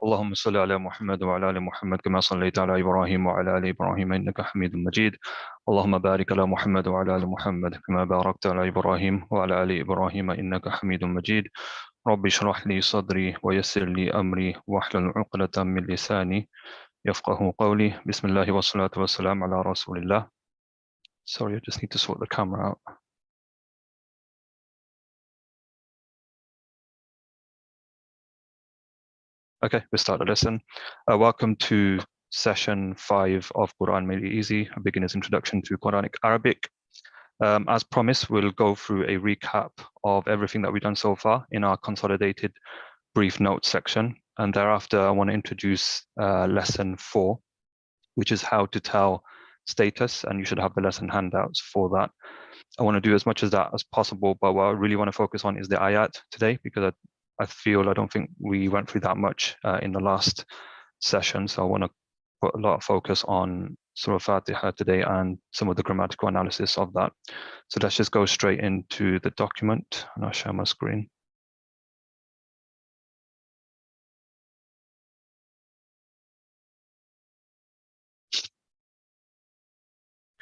اللهم صل على محمد وعلى آل محمد كما صليت على إبراهيم وعلى آل إبراهيم إنك حميد مجيد. اللهم بارك على محمد وعلى آل محمد كما باركت على إبراهيم وعلى آل إبراهيم إنك حميد مجيد. رب اشرح لي صدري ويسر لي أمري واحلل عقدة من لساني يفقه قولي. بسم الله والصلاة والسلام على رسول الله. Sorry, I just need to sort the camera out. Okay, we'll start the lesson. Welcome to session 5 of Quran Made Easy, a beginner's introduction to Quranic Arabic. As promised, we'll go through a recap of everything that we've done so far in our consolidated brief notes section. And thereafter, I want to introduce lesson 4, which is how to tell status. And you should have the lesson handouts for that. I want to do as much of that as possible, but what I really want to focus on is the ayat today, because I don't think we went through that much in the last session. So I want to put a lot of focus on Surah Fatiha today and some of the grammatical analysis of that. So let's just go straight into the document, and I'll share my screen.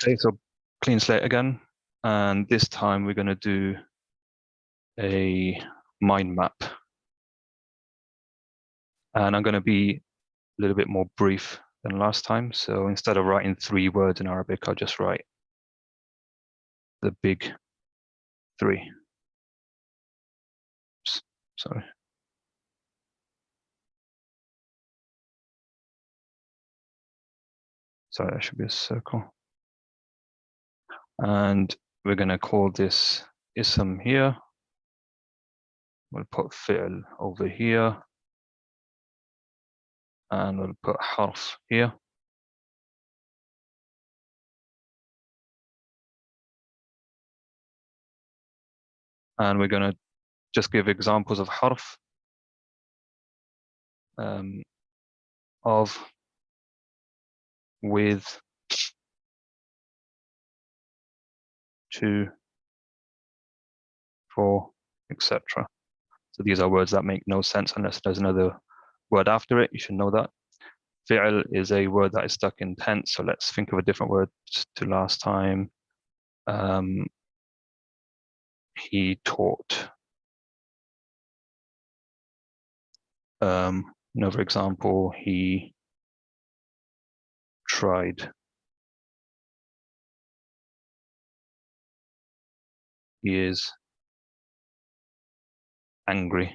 Okay, so clean slate again. And this time we're going to do a mind map. And I'm going to be a little bit more brief than last time. So instead of writing 3 words in Arabic, I'll just write the big 3. Oops, sorry. Sorry, that should be a circle. And we're going to call this ism here. We'll put fi'l over here. And we'll put harf here. And we're going to just give examples of harf, of, with, to, for, etc. So these are words that make no sense unless there's another word after it. You should know that. Fi'l is a word that is stuck in tense. So let's think of a different word to last time. He taught. Another example, he tried. He is angry.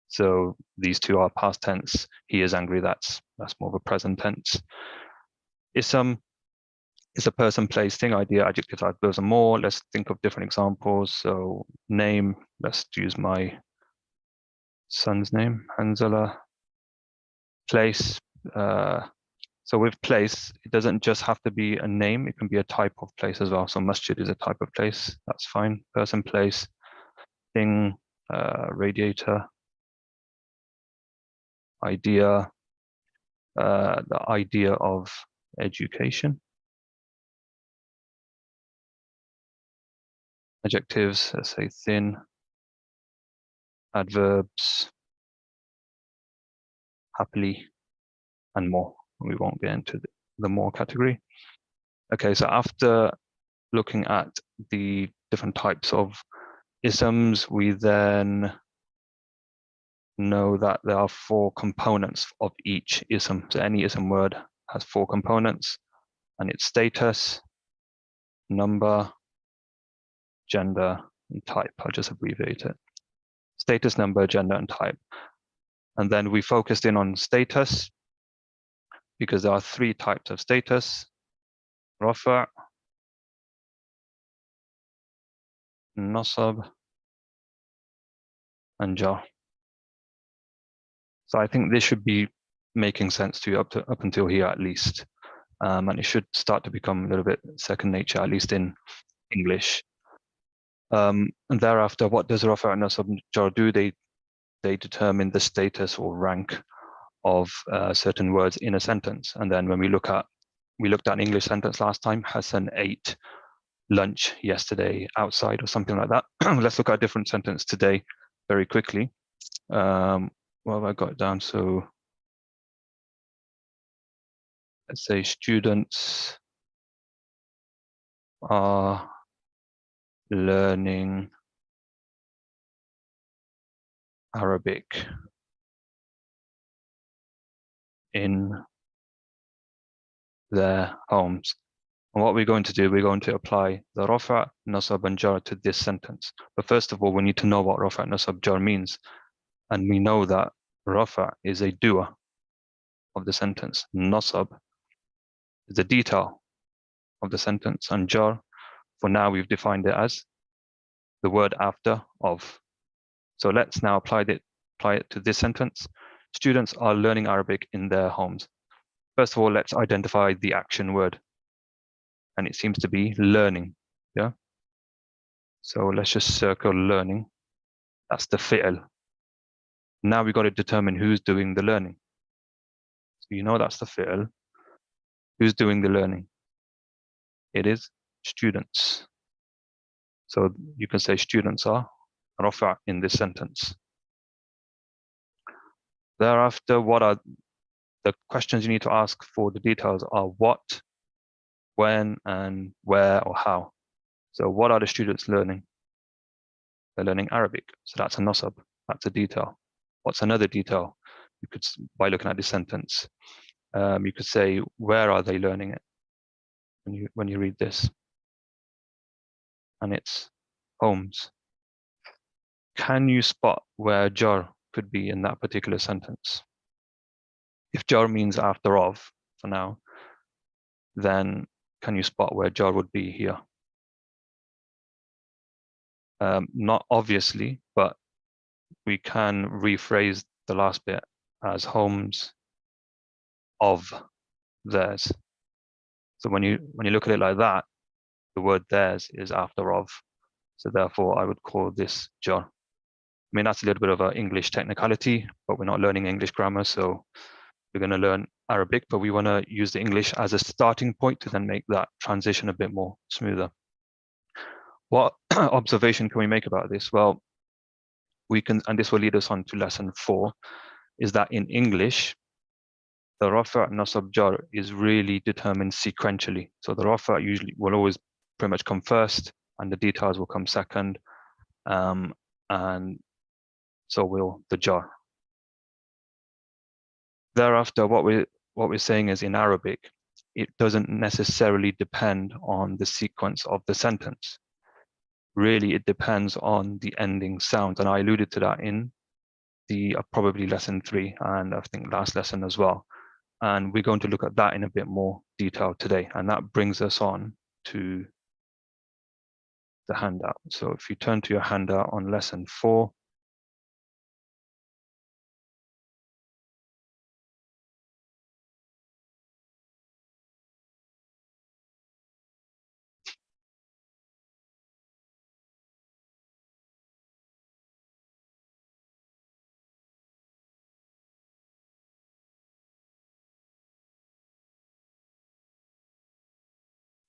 So these two are past tense. He is angry. That's more of a present tense. Ism is a person, place, thing, idea, adjective, adverbs, and more. Let's think of different examples. So name. Let's use my son's name, Hanzala. Place. So with place, it doesn't just have to be a name. It can be a type of place as well. So masjid is a type of place. That's fine. Person, place, thing, radiator, idea, the idea of education. Adjectives, let's say thin. Adverbs, happily, and more. We won't get into the more category. Okay, so after looking at the different types of isms, we then know that there are 4 components of each ism. So any ism word has 4 components, and it's status, number, gender, and type. I'll just abbreviate it. Status, number, gender, and type. And then we focused in on status because there are 3 types of status: rafa', nasab, and jar. So I think this should be making sense to you up until here at least. And it should start to become a little bit second nature, at least in English. And thereafter, what does rafa' and nasab and jar do? They determine the status or rank of certain words in a sentence. And then when we looked at an English sentence last time, Hassan ate lunch yesterday outside or something like that. Let's look at a different sentence today very quickly. Well, I got it down. So let's say students are learning Arabic in their homes. And what we're going to do, we're going to apply the rafa, nasab, and jar to this sentence. But first of all, we need to know what rafa, nasab, jar means. And we know that rafa is a doer of the sentence. Nasab is the detail of the sentence. And jar, for now, we've defined it as the word after of. So let's now apply it to this sentence. Students are learning Arabic in their homes. First of all, let's identify the action word. And it seems to be learning. Yeah. So let's just circle learning. That's the fi'l. Now we've got to determine who's doing the learning. So you know that's the fi'l. Who's doing the learning? It is students. So you can say students are rafa in this sentence. Thereafter, what are the questions you need to ask for the details are what, when, and where or how. So what are the students learning? They're learning Arabic. So that's a nasab. That's a detail. What's another detail? You could, by looking at this sentence, you could say, where are they learning it? When you read this, and it's homes. Can you spot where jar could be in that particular sentence? If jar means after of for now, then can you spot where jar would be here? Not obviously, but we can rephrase the last bit as homes of theirs. So when you look at it like that, the word theirs is after of. So therefore, I would call this jar. I mean, that's a little bit of an English technicality, but we're not learning English grammar, so we're going to learn Arabic, but we want to use the English as a starting point to then make that transition a bit more smoother. What observation can we make about this? Well, we can, and this will lead us on to lesson 4, is that in English, the rafa' nasab jar is really determined sequentially. So the rafa' usually will always pretty much come first, and the details will come second, and so will the jar. Thereafter, what we're saying is in Arabic, it doesn't necessarily depend on the sequence of the sentence. Really, it depends on the ending sound, and I alluded to that in the probably lesson 3, and I think last lesson as well. And we're going to look at that in a bit more detail today. And that brings us on to the handout. So if you turn to your handout on lesson 4,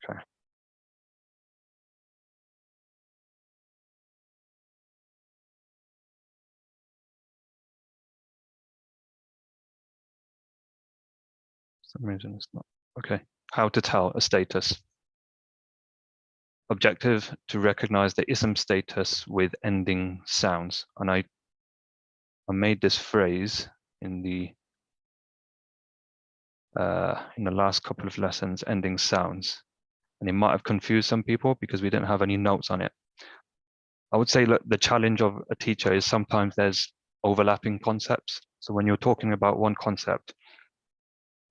okay. For some reason it's not. Okay. How to tell a status. Objective, to recognize the ism status with ending sounds. And I made this phrase in the last couple of lessons, ending sounds. And it might have confused some people because we didn't have any notes on it. I would say, look, the challenge of a teacher is sometimes there's overlapping concepts. So when you're talking about one concept,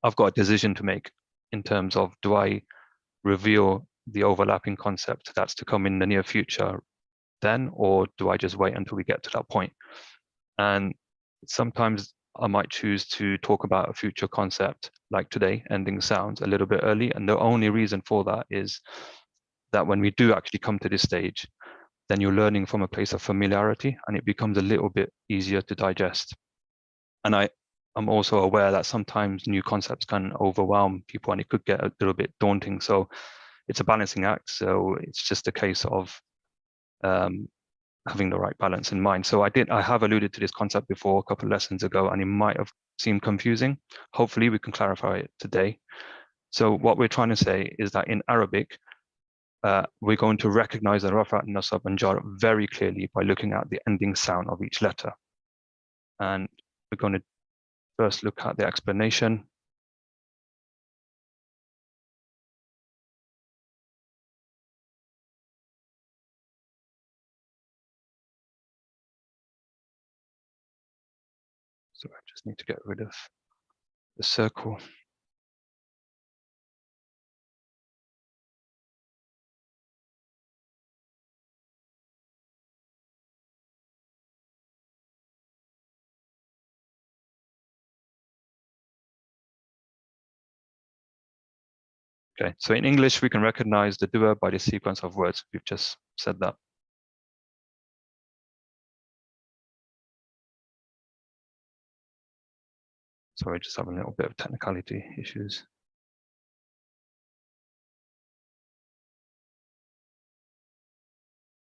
I've got a decision to make in terms of, do I reveal the overlapping concept that's to come in the near future then, or do I just wait until we get to that point? And sometimes I might choose to talk about a future concept like today, ending sounds, a little bit early. And the only reason for that is that when we do actually come to this stage, then you're learning from a place of familiarity and it becomes a little bit easier to digest. And I'm also aware that sometimes new concepts can overwhelm people and it could get a little bit daunting. So it's a balancing act. So it's just a case of having the right balance in mind. So I have alluded to this concept before a couple of lessons ago, and it might have seemed confusing. Hopefully we can clarify it today. So what we're trying to say is that in Arabic, we're going to recognize the rafa, nasab, and jar very clearly by looking at the ending sound of each letter. And we're going to first look at the explanation. So I just need to get rid of the circle. Okay, so in English, we can recognize the dua by the sequence of words. We've just said that. Sorry, just having a little bit of technicality issues.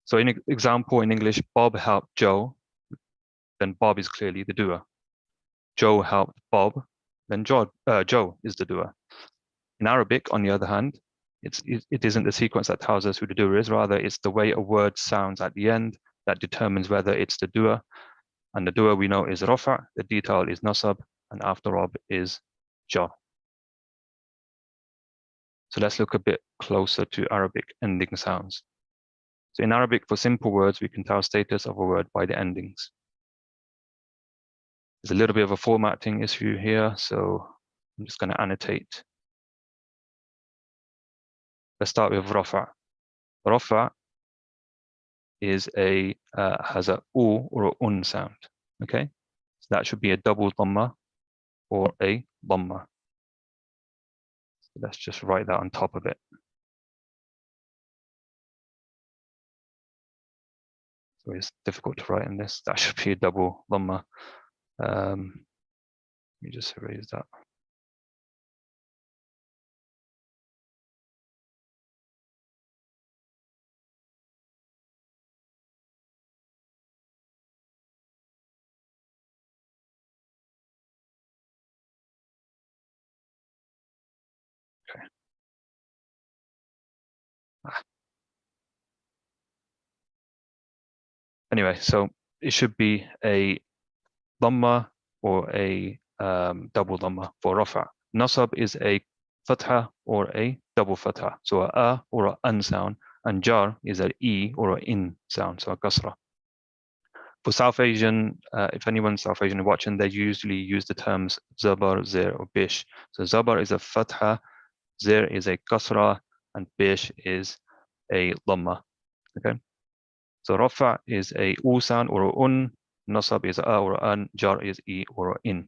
So in example, in English, Bob helped Joe, then Bob is clearly the doer. Joe helped Bob, then Joe is the doer. In Arabic, on the other hand, it isn't the sequence that tells us who the doer is, rather it's the way a word sounds at the end that determines whether it's the doer. And the doer we know is rafa, the detail is nasab, and after rob is jar. So let's look a bit closer to Arabic ending sounds. So in Arabic, for simple words, we can tell status of a word by the endings. There's a little bit of a formatting issue here, so I'm just going to annotate. Let's start with rafa. Rafa is has a u or a un sound. Okay, so that should be a double dhamma or a dhamma. So let's just write that on top of it. So it's difficult to write in this. That should be a double dhamma. Let me just erase that. Okay. Anyway, so it should be a dhamma or a double dhamma for rafa. Nasab is a fatha or a double fatha, so a or a an sound, and jar is an e or an in sound, so a kasra. For South Asian, if anyone's South Asian watching, they usually use the terms zabar, zir, or bish. So zabar is a fatha, zir is a kasra, and bish is a dhamma. Okay. So rafa is a u sound or a un, nasab is a or an, jar is e or in.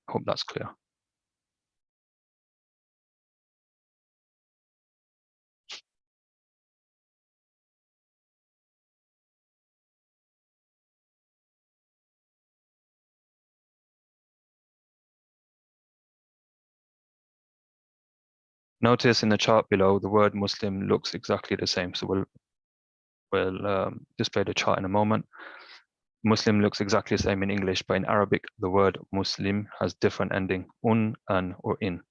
Hope that's clear. Notice in the chart below, the word Muslim looks exactly the same. So we'll display the chart in a moment. Muslim looks exactly the same in English, but in Arabic, the word Muslim has different ending, un, an, or in.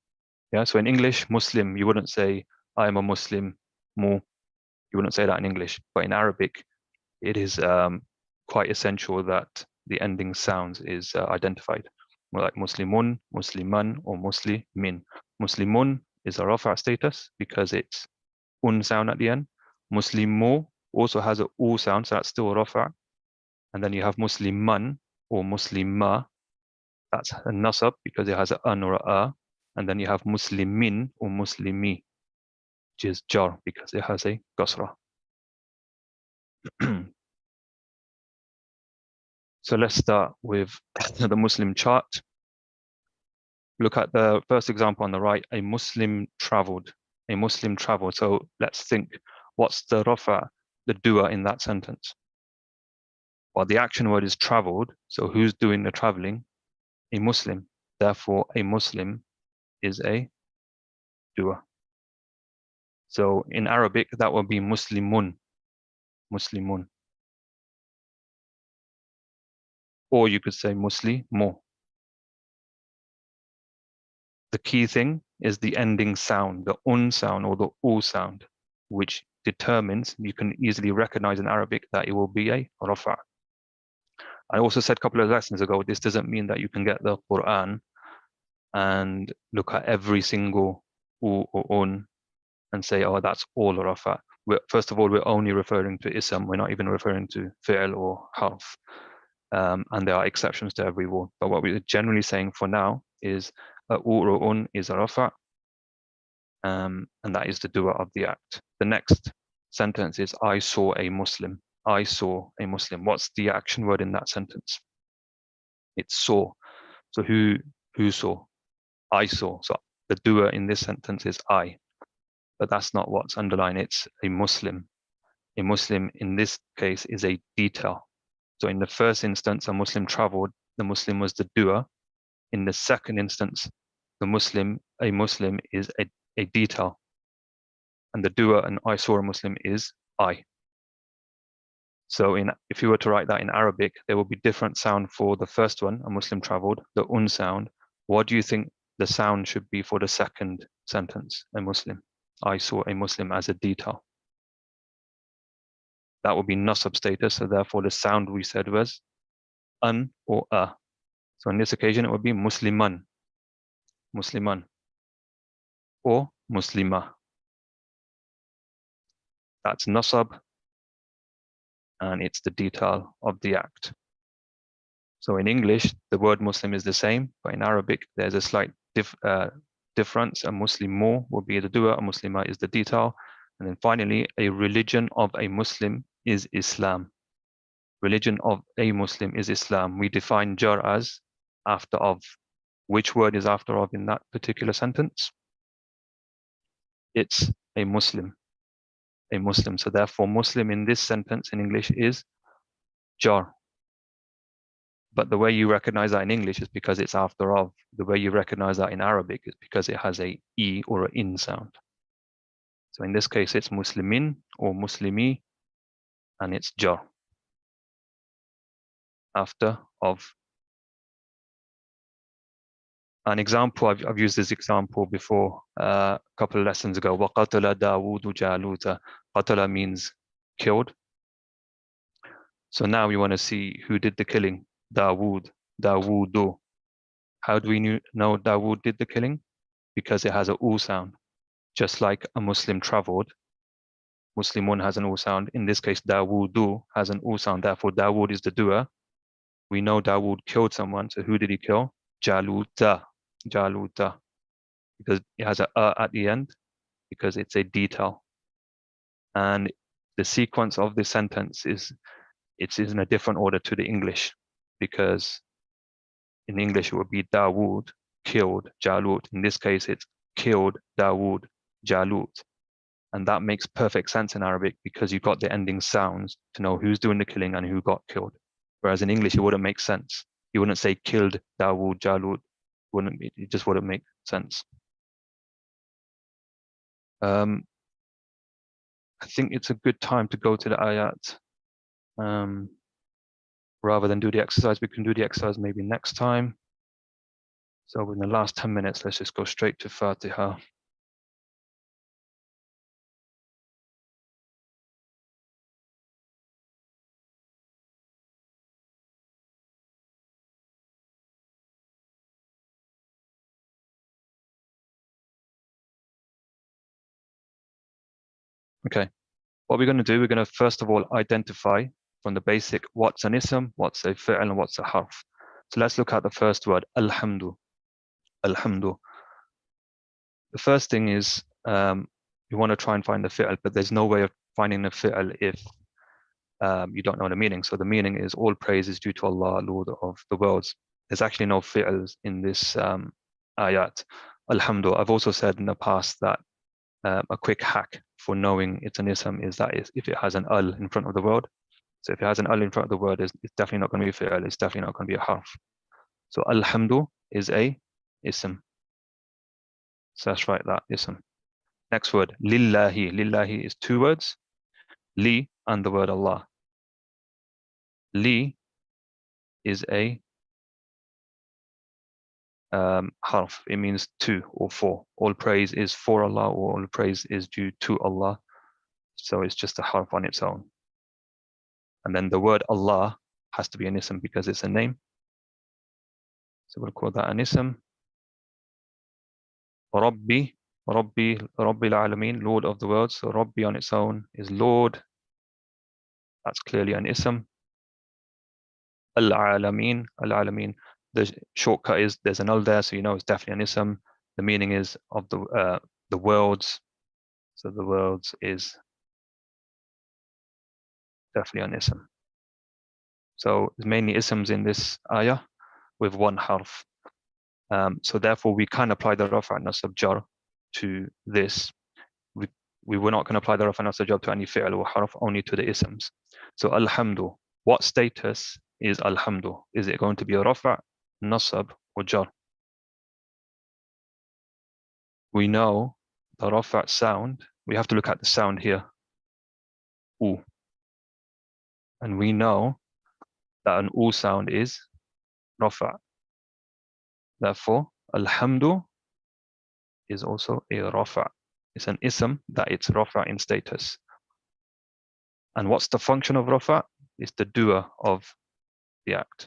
Yeah, so in English, Muslim, you wouldn't say, I am a Muslim, mu. You wouldn't say that in English, but in Arabic, it is quite essential that the ending sounds is identified. More like Muslimun, Musliman, or Muslimin. Muslimun is a rafa status because it's un sound at the end. Muslimu also has a u sound, so that's still a rafa. And then you have Musliman or Muslima, that's a nasab because it has an an or a. And then you have Muslimin or Muslimi, which is jar because it has a kasra. So let's start with the Muslim chart. Look at the first example on the right, a Muslim traveled. A Muslim traveled. So let's think, what's the rafa, the doer in that sentence? Well, the action word is traveled. So who's doing the traveling? A Muslim. Therefore, a Muslim is a doer. So in Arabic, that would be Muslimun. Muslimun. Or you could say Muslimu. The key thing is the ending sound, the sound or the sound, which determines, you can easily recognize in Arabic that it will be a rafa. I also said a couple of lessons ago, this doesn't mean that you can get the Qur'an and look at every single or un and say, oh, that's all rafa. First of all, we're only referring to ism. We're not even referring to fi'l or harf. And there are exceptions to every rule. But what we're generally saying for now is or un is a rafa, and that is the doer of the act. The next sentence is I saw a Muslim. I saw a Muslim. What's the action word in that sentence? It's saw. So who saw? I saw. So the doer in this sentence is I. But that's not what's underlined. It's a Muslim. A Muslim in this case is a detail. So in the first instance, a Muslim traveled. The Muslim was the doer. In the second instance, a Muslim is a detail. And the doer and I saw a Muslim is I. So if you were to write that in Arabic, there will be different sound for the first one, a Muslim traveled, the sound. What do you think the sound should be for the second sentence, a Muslim? I saw a Muslim as a detail. That would be nasab status, so therefore the sound we said was an or a. So in this occasion, it would be Musliman, Musliman, or Muslima. That's nasab, and it's the detail of the act. So in English, the word Muslim is the same, but in Arabic, there's a slight difference. A Muslimu will be the doer, a Muslima is the detail. And then finally, a religion of a Muslim is Islam. Religion of a Muslim is Islam. We define jar as after of. Which word is after of in that particular sentence? It's a Muslim. A Muslim. So therefore, Muslim in this sentence in English is jar. But the way you recognize that in English is because it's after of. The way you recognize that in Arabic is because it has a E or an in sound. So in this case, it's Muslimin or Muslimi, and it's jar after of. An example, I've used this example before a couple of lessons ago. وَقَتَلَ دَاوُودُ جَالُوتَ. قَتَلَ means killed. So now we want to see who did the killing. Dawood, Dawudu. How do we know Dawood did the killing? Because it has a U sound. Just like a Muslim traveled, Muslimun has an U sound. In this case, Dawudu has an U sound. Therefore, Dawood is the doer. We know Dawood killed someone. So who did he kill? Jaluta. Jaluta. Because it has a at the end, because it's a detail. And the sequence of this sentence is in a different order to the English, because in English it would be Dawood killed Jalut. In this case, it's killed Dawood Jalut. And that makes perfect sense in Arabic because you got the ending sounds to know who's doing the killing and who got killed. Whereas in English, it wouldn't make sense. You wouldn't say killed Dawood Jalut. It just wouldn't make sense. I think it's a good time to go to the ayat. Rather than do the exercise, we can do the exercise maybe next time. So in the last 10 minutes, let's just go straight to Fatiha. Okay, what we're going to do, we're going to first of all identify from the basic what's an ism, what's a fi'l, and what's a harf. So let's look at the first word, alhamdu. Alhamdu. The first thing is you want to try and find the fi'l, but there's no way of finding the fi'l if you don't know the meaning. So the meaning is all praise is due to Allah, Lord of the worlds. There's actually no fi'ls in this ayat. Alhamdu. I've also said in the past that a quick hack for knowing it's an ism is that if it has an al in front of the word. So if it has an al in front of the word, it's definitely not going to be fi'l. It's definitely not going to be a harf. So alhamdu is a ism. So let's write that ism. Next word, lillahi. Lillahi is two words, li and the word Allah. Li is a harf. It means to or for. All praise is for Allah, or all praise is due to Allah. So it's just a harf on its own. And then the word Allah has to be an ism because it's a name. So we'll call that an ism. Rabbi, Rabbi al-Alameen, Lord of the worlds. So Rabbi on its own is Lord. That's clearly an ism. Al-Alameen, Al-Alameen. The shortcut is there's an al there, so you know it's definitely an ism. The meaning is of the worlds. So the worlds is definitely an ism. So there's mainly isms in this ayah with one harf. So therefore we can apply the rafa' nasab jar to this. We were not going to apply the rafa' nasab jar to any fi'l or harf, only to the isms. So alhamdu, what status is alhamdu? Is it going to be a rafa', nasab, or jar? We know the rafa' sound, we have to look at the sound here, u. And we know that an u sound is rafa'. Therefore, alhamdu is also a rafa'. It's an ism that it's rafa' in status. And what's the function of rafa'? It's the doer of the act.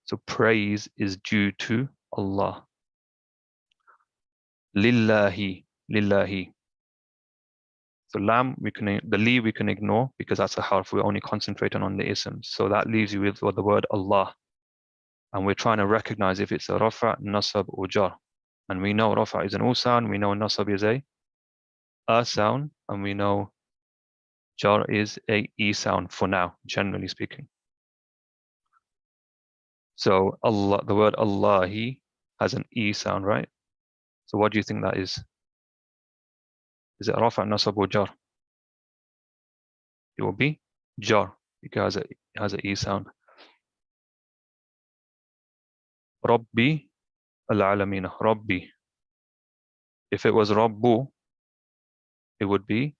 So praise is due to Allah. Lillahi, lillahi. So lam, the li we can ignore because that's a harf. We're only concentrating on the isms. So that leaves you with the word Allah. And we're trying to recognize if it's a rafa', nasab, or jar. And we know rafa' is an u sound. We know nasab is a sound. And we know jar is a e sound for now, generally speaking. So Allah, the word Allahi has an e sound, right? So what do you think that is? Is it rafa', nasab, or jar? It will be jar because it has an e sound. Rabbi al-alameen, Rabbi. If it was Rabbu, it would be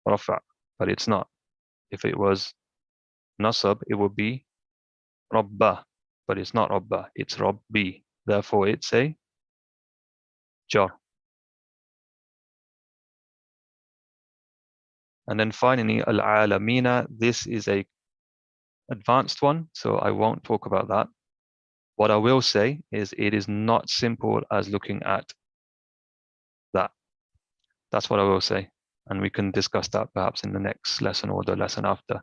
rafa', but it's not. If it was nasab, it would be Rabba, but it's not Rabba, it's Rabbi. Therefore, it's a jar. And then finally, al-alamina. This is a advanced one, so I won't talk about that. What I will say is it is not simple as looking at that. That's what I will say. And we can discuss that perhaps in the next lesson or the lesson after.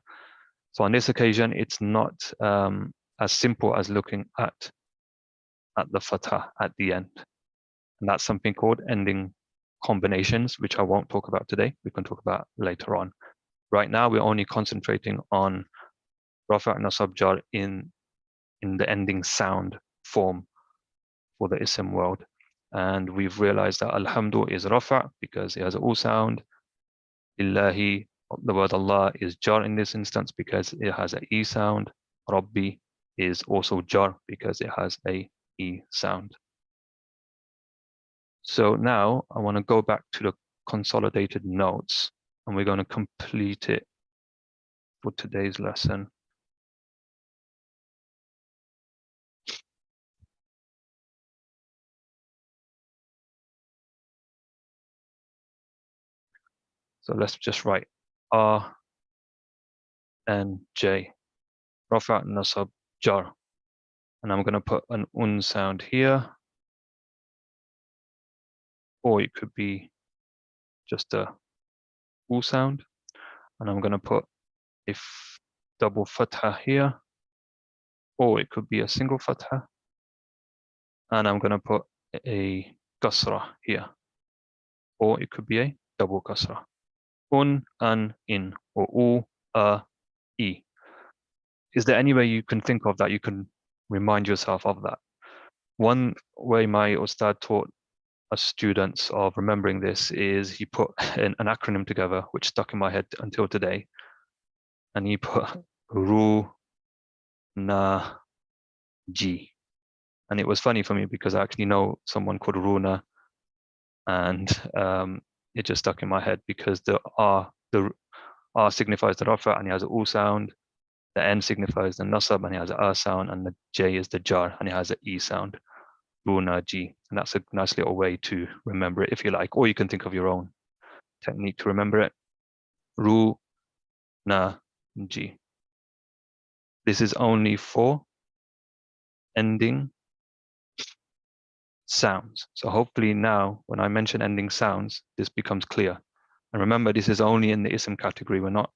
So on this occasion, it's not as simple as looking at the fatah at the end. And that's something called ending combinations, which I won't talk about today. We can talk about later on. Right now, we're only concentrating on rafa' nasab jar in the ending sound form for the ism world. And we've realized that alhamdu is rafa' because it has a u sound. Illahi, the word Allah is jar in this instance because it has a e sound. Rabbi is also jar because it has a e sound. So now I want to go back to the consolidated notes and we're going to complete it for today's lesson. So let's just write R and J, rafa' nasab jar. And I'm going to put an un sound here, or it could be just a u sound. And I'm going to put a double fatha here, or it could be a single fatha. And I'm going to put a kasra here, or it could be a double kasra. Un, an, in, or u, e. Is there any way you can think of that? You can remind yourself of that. One way my Ustad taught us students of remembering this is he put an acronym together, which stuck in my head until today. And he put Ru, Na, Ji. And it was funny for me because I actually know someone called Runa, and it just stuck in my head because the R signifies the rafa and he has an u sound. The N signifies the nasab and it has an a sound, and the J is the jar and it has an e sound. runaji. And that's a nice little way to remember it if you like, or you can think of your own technique to remember it. Runaji. This is only for ending sounds. So hopefully now when I mention ending sounds, this becomes clear. And remember, this is only in the ism category. We're not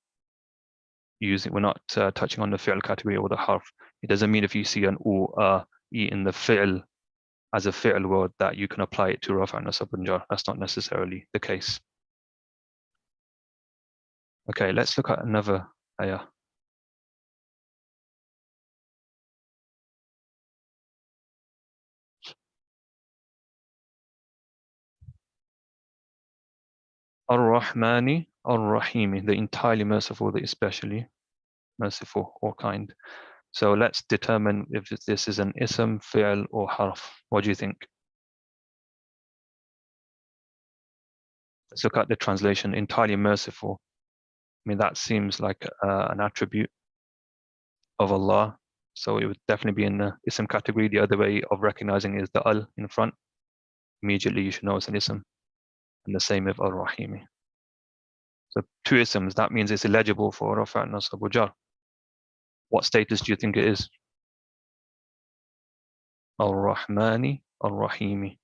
touching on the fi'l category or the harf. It doesn't mean if you see an u, e in the fi'l as a fi'l word that you can apply it to rafa, nasab, and jar. That's not necessarily the case. Okay, let's look at another ayah. Ar-Rahmani, Ar-Rahimi, the entirely merciful, the especially merciful or kind. So let's determine if this is an ism, fi'l, or harf. What do you think? Let's look at the translation, entirely merciful. I mean, that seems like an attribute of Allah. So it would definitely be in the ism category. The other way of recognizing is the al in front. Immediately you should know it's an ism. And the same with Ar-Rahimi. So two isms, that means it's eligible for rafa, nasab, or jar. What status do you think it is? Ar-Rahmani, Ar-Rahimi.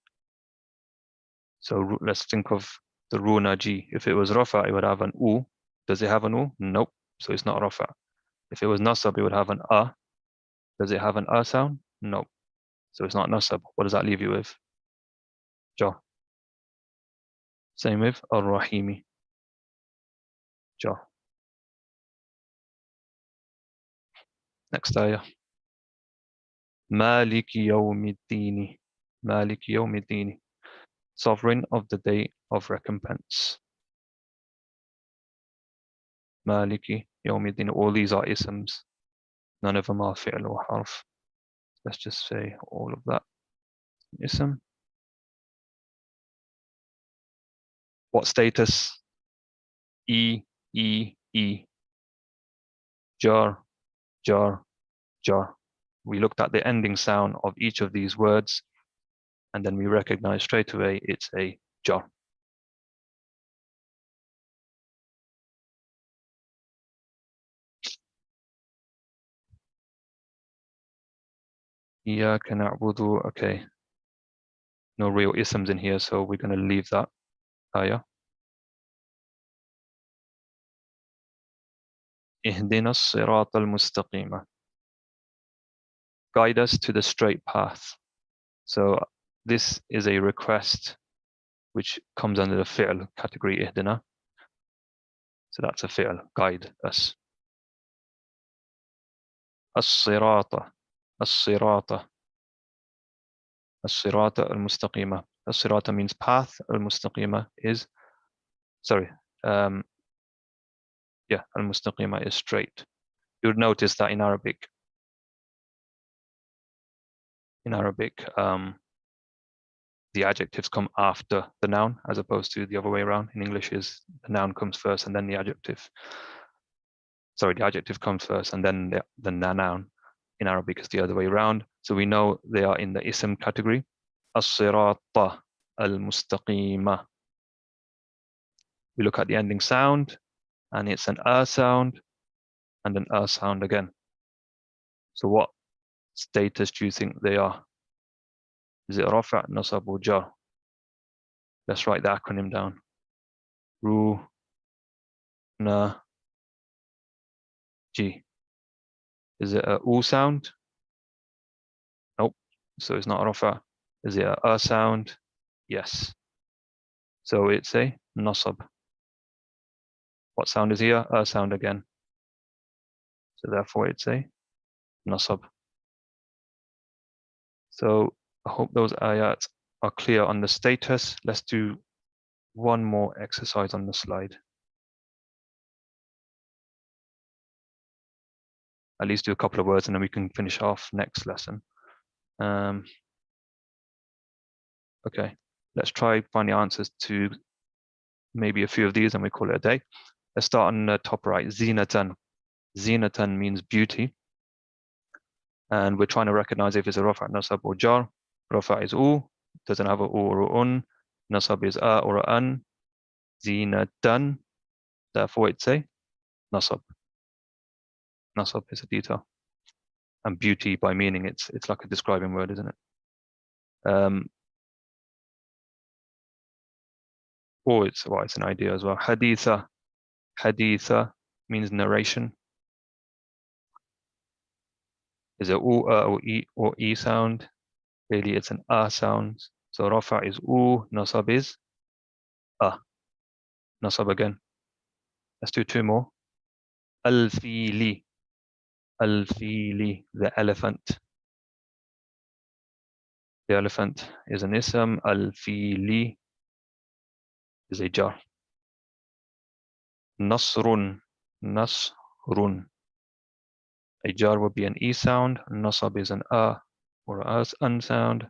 So let's think of the runaji. If it was rafa, it would have an u. Does it have an u? Nope. So it's not rafa. If it was nasab, it would have an a. Does it have an a sound? No. So it's not nasab. What does that leave you with? Jar. Same with Ar-Rahimi. Jar. Next ayah. Maliki yawmiddini. Maliki yawmiddini. Sovereign of the day of recompense. Maliki yawmiddin. All these are isms. None of them are fi'l or harf. Let's just say all of that. Ism. What status? E, E, E. Jar, jar, jar. We looked at the ending sound of each of these words, and then we recognize straight away it's a jar. Iyyaka na'budu. Okay. No real isms in here, so we're going to leave that ayah. Ihdina as-sirata al-mustaqima. Guide us to the straight path. So this is a request which comes under the fi'l category, ihdina. So that's a fi'l, guide us. As-sirata, as-sirata, as-sirata al-mustaqima. As-sirata means path, al-mustaqima is, al-mustaqima is straight. You would notice that in Arabic, the adjectives come after the noun as opposed to the other way around. In English is the noun comes first and then the adjective. Sorry, the adjective comes first and then the noun. In Arabic is the other way around. So we know they are in the ism category. As-sirata al-mustaqima. We look at the ending sound and it's an sound and an sound again. So what status do you think they are? Is it rafa', nasab, or jar? Let's write the acronym down. Ru, na, ji. Is it a u sound? Nope. So it's not rafa'. Is it a sound? Yes. So it's a nasab. What sound is here? A sound again. So therefore it's a nasab. So I hope those ayats are clear on the status. Let's do one more exercise on the slide. At least do a couple of words and then we can finish off next lesson. Okay, let's try find the answers to maybe a few of these and we call it a day. Let's start on the top right, zinatan. Zinatan means beauty. And we're trying to recognize if it's a rafa', nasab, or jar. Rafa is u, doesn't have a u or a un. Nasab is a or a an. Zinatan, therefore it's a nasab. Nasab is a detail. And beauty by meaning, it's like a describing word, isn't it? Or it's an idea as well. Haditha. Haditha means narration. Is it u, or e sound? Really, it's an a sound. So rafa is u, nasab is a. Nasab again. Let's do two more. Al-fili. Al-fili, the elephant. The elephant is an ism. Al-fili is a jar. Nasrun. Nasrun. A jar would be an e sound. Nasab is an a or an sound.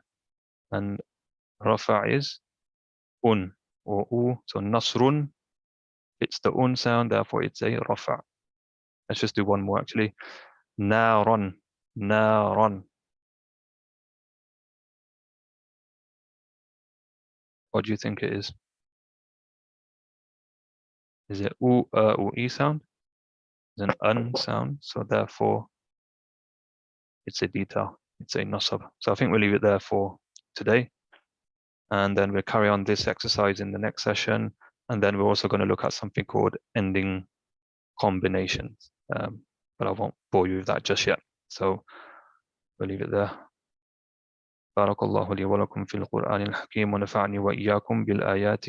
And rafa is un or u. So nasrun, it's the un sound, therefore it's a rafa. Let's just do one more actually. Naron. Naron. What do you think it is? Is it u, or e sound? It's an un sound, so therefore it's a detail. It's a nasab. So I think we'll leave it there for today. And then we'll carry on this exercise in the next session. And then we're also going to look at something called ending combinations. But I won't bore you with that just yet. So we'll leave it there. بارك الله لي ولكم في القرآن الحكيم ونفعني وإياكم بالآيات